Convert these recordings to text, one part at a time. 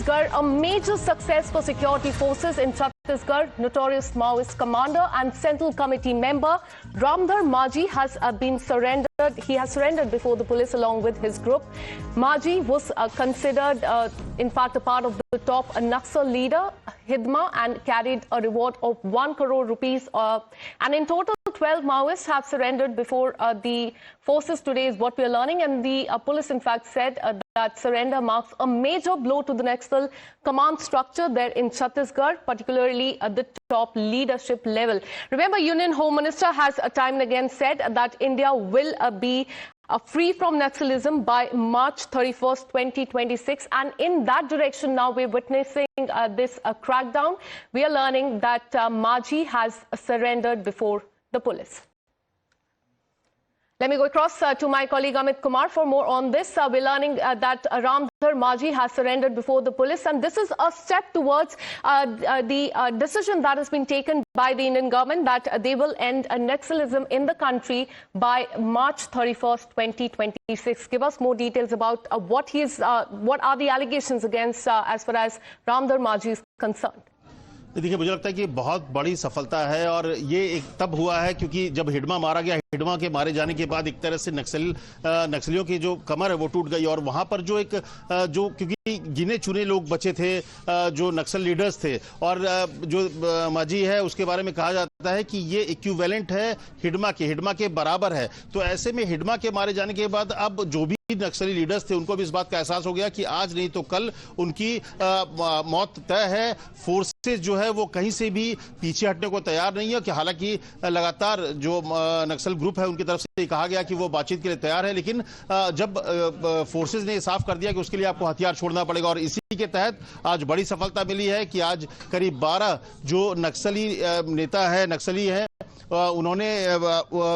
Chhattisgarh, a major success for security forces in Chhattisgarh. Notorious Maoist commander and Central Committee member Ramdhar Majhi has been surrendered. He has surrendered before the police along with his group. Majhi was considered, in fact, a part of the top Naxal leader, Hidma, and carried a reward of 1 crore rupees. And in total, 12 Maoists have surrendered before the forces today is what we are learning. And the police, in fact, said that surrender marks a major blow to the Naxal command structure there in Chhattisgarh, particularly at the top leadership level. Remember, Union Home Minister has time and again said that India will be free from Naxalism by March 31st, 2026. And in that direction, now we're witnessing this crackdown. We are learning that Majhi has surrendered before the police. Let me go across to my colleague Amit Kumar for more on this. We're learning that Ramdhar Majhi has surrendered before the police, and this is a step towards the decision that has been taken by the Indian government that they will end Naxalism in the country by March 31st, 2026. Give us more details about what are the allegations against as far as Ramdhar Majhi is concerned. देखिए, मुझे लगता है कि बहुत बड़ी सफलता है और ये एक तब हुआ है क्योंकि जब हिडमा मारा गया, हिडमा के मारे जाने के बाद एक तरह से नक्सलियों की जो कमर है वो टूट गई और वहां पर जो क्योंकि गिने चुने लोग बचे थे, जो नक्सल लीडर्स थे, और जो माजी है उसके बारे में कहा जाता है कि ये इक्विवेलेंट है हिडमा के बराबर है। तो ऐसे में हिडमा के मारे जाने के बाद अब जो भी नक्सली लीडर्स थे उनको भी इस बात का एहसास हो गया कि आज नहीं तो कल उनकी मौत तय है। फोर्सेस जो है वो कहीं से भी पीछे हटने को तैयार नहीं है कि हालांकि लगातार जो नक्सल ग्रुप है उनकी तरफ से कहा गया कि वो बातचीत के लिए तैयार है, लेकिन जब फोर्सेस ने साफ कर दिया कि उसके लिए आपको हथियार छोड़ना पड़ेगा और इसी के तहत आज बड़ी सफलता मिली है कि आज करीब 12 जो नक्सली नेता है, नक्सली हैं, उन्होंने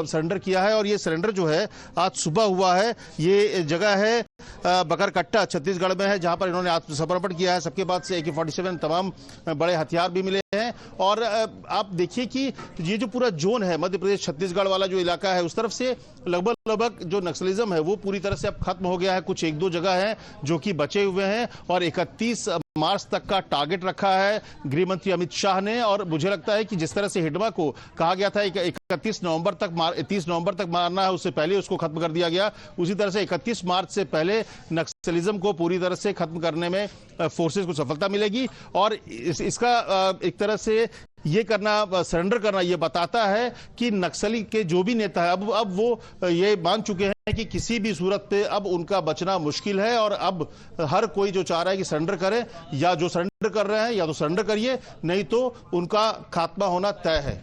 सरेंडर किया है। और ये सरेंडर जो है आज सुबह हुआ है। ये जगह है बकरकट्टा, छत्तीसगढ़ में है, जहां पर इन्होंने आत्मसमर्पण किया है। सबके पास से AK-47 तमाम बड़े हथियार भी मिले हैं। और आप देखिए कि ये जो पूरा जोन है, मध्य प्रदेश छत्तीसगढ़ वाला जो इलाका है, उस तरफ से लगभग जो नक्सलिज्म है वो पूरी तरह से अब खत्म हो गया है। कुछ एक दो जगह है जो कि बचे हुए हैं और 31 मार्च तक का टारगेट रखा है गृह मंत्री अमित शाह ने। और मुझे लगता है कि जिस तरह से हिडमा को कहा गया था 31 नवंबर तक मारना है, उससे पहले उसको खत्म कर दिया गया, उसी तरह से 31 मार्च से पहले नक्सलिज्म को पूरी तरह से खत्म करने में फोर्सेस को सफलता मिलेगी। और इसका एक तरह से ये करना, सरेंडर करना, ये बताता है कि नक्सली के जो भी नेता है अब वो ये मान चुके हैं कि किसी भी सूरत पे अब उनका बचना मुश्किल है। और अब हर कोई जो चाह रहा है कि सरेंडर करे, या जो सरेंडर कर रहे हैं या तो सरेंडर करिए, नहीं तो उनका खात्मा होना तय है।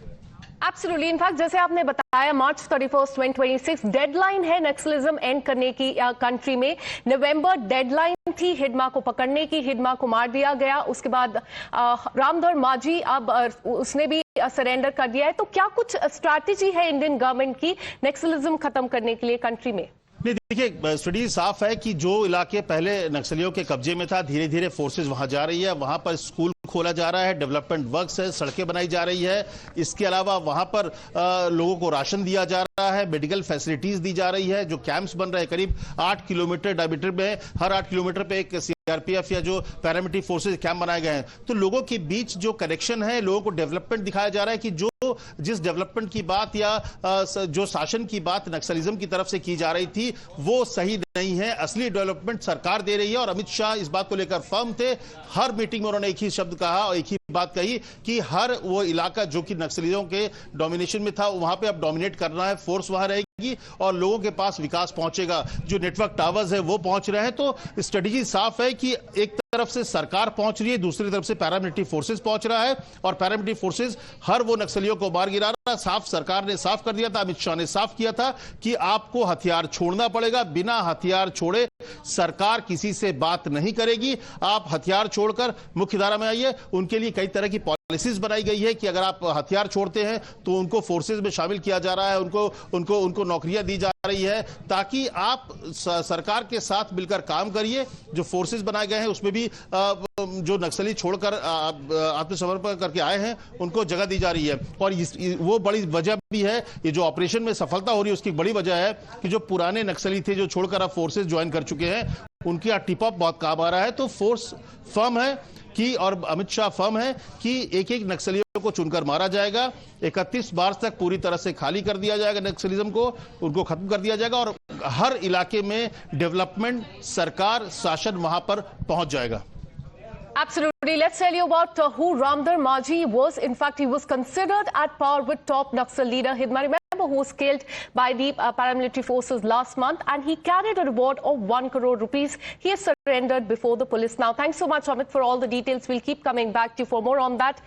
एब्सोल्युटली, इनफैक्ट जैसे आपने बताया मार्च 31st, 2026 डेडलाइन है नक्सलिज्म एंड करने की कंट्री में। नवंबर डेडलाइन थी हिडमा को पकड़ने की, हिडमा को मार दिया गया। उसके बाद रामधर माझी अब उसने भी सरेंडर कर दिया है। तो क्या कुछ स्ट्रैटेजी है इंडियन गवर्नमेंट की नक्सलिज्म खत्म करने के लिए कंट्री में? नहीं, देखिए, स्टडी साफ है कि जो इलाके पहले नक्सलियों के कब्जे में था, धीरे धीरे फोर्सेस वहां जा रही है। वहां पर स्कूल खोला जा रहा है, डेवलपमेंट वर्क्स है, सड़कें बनाई जा रही है। इसके अलावा वहां पर लोगों को राशन दिया जा रहा है, मेडिकल फैसिलिटीज दी जा रही है। जो कैंप्स बन रहे हैं करीब 8 किलोमीटर डायमीटर में, हर 8 किलोमीटर पे एक CRPF या जो पैरामिलिट्री फोर्सेस कैंप बनाए गए हैं। तो लोगों के बीच जो कनेक्शन है, लोगों को डेवलपमेंट दिखाया जा रहा है कि जिस डेवलपमेंट की बात या जो शासन की बात नक्सलिज्म की तरफ से की जा रही थी वो सही नहीं है। असली डेवलपमेंट सरकार दे रही है। और अमित शाह इस बात को लेकर फर्म थे। हर मीटिंग में उन्होंने एक ही शब्द कहा और एक ही बात कही कि हर वो इलाका जो कि नक्सलियों के डोमिनेशन में था, वहां पे अब डोमिनेट करना है, फोर्स वहां रहेगी और लोगों के पास विकास पहुंचेगा। जो नेटवर्क टावर्स है वो पहुंच रहे हैं। तो स्ट्रेटेजी साफ है कि एक तरफ से सरकार पहुंच रही है, दूसरी तरफ से पैरामिलिट्री फोर्सेस पहुंच रहा है और पैरामिलिट्री फोर्सेस हर वो नक्सलियों को मार गिरा रहा है। साफ सरकार ने साफ कर दिया था, अमित शाह ने साफ किया था कि आपको हथियार छोड़ना पड़ेगा। बिना हथियार छोड़े सरकार किसी से बात नहीं करेगी। आप हथियार छोड़कर मुख्य धारा में आइए। उनके लिए कई तरह की पॉलिसीज बनाई गई है कि अगर आप हथियार छोड़ते हैं तो उनको फोर्सेस में शामिल किया जा रहा है, उनको नौकरियां दी जा रही है ताकि आप सरकार के साथ मिलकर काम करिए। जो फोर्सेस बनाए गए हैं उसमें भी जो नक्सली छोड़कर आत्मसमर्पण करके आए हैं उनको जगह दी जा रही है। और वो बड़ी वजह भी है, ये जो ऑपरेशन में सफलता हो रही है उसकी बड़ी वजह है कि जो पुराने नक्सली थे जो छोड़कर अब फोर्सेस ज्वाइन कर चुके हैं उनके टिप ऑफ बहुत काम आ रहा है। तो फोर्स फर्म है कि, और अमित शाह फर्म है कि एक एक नक्सलियों को चुनकर मारा जाएगा। 31 मार्च तक पूरी तरह से खाली कर दिया जाएगा नक्सलिज्म को, उनको खत्म कर दिया जाएगा और हर इलाके में डेवलपमेंट, सरकार, शासन वहां पर पहुंच जाएगा। Absolutely. Let's tell you about who Ramdar Maji was. In fact, he was considered at par with top Naxal leader Hidma. Remember, who was killed by the paramilitary forces last month, and he carried a reward of 1 crore rupees. He has surrendered before the police now. Thanks so much, Amit, for all the details. We'll keep coming back to you for more on that.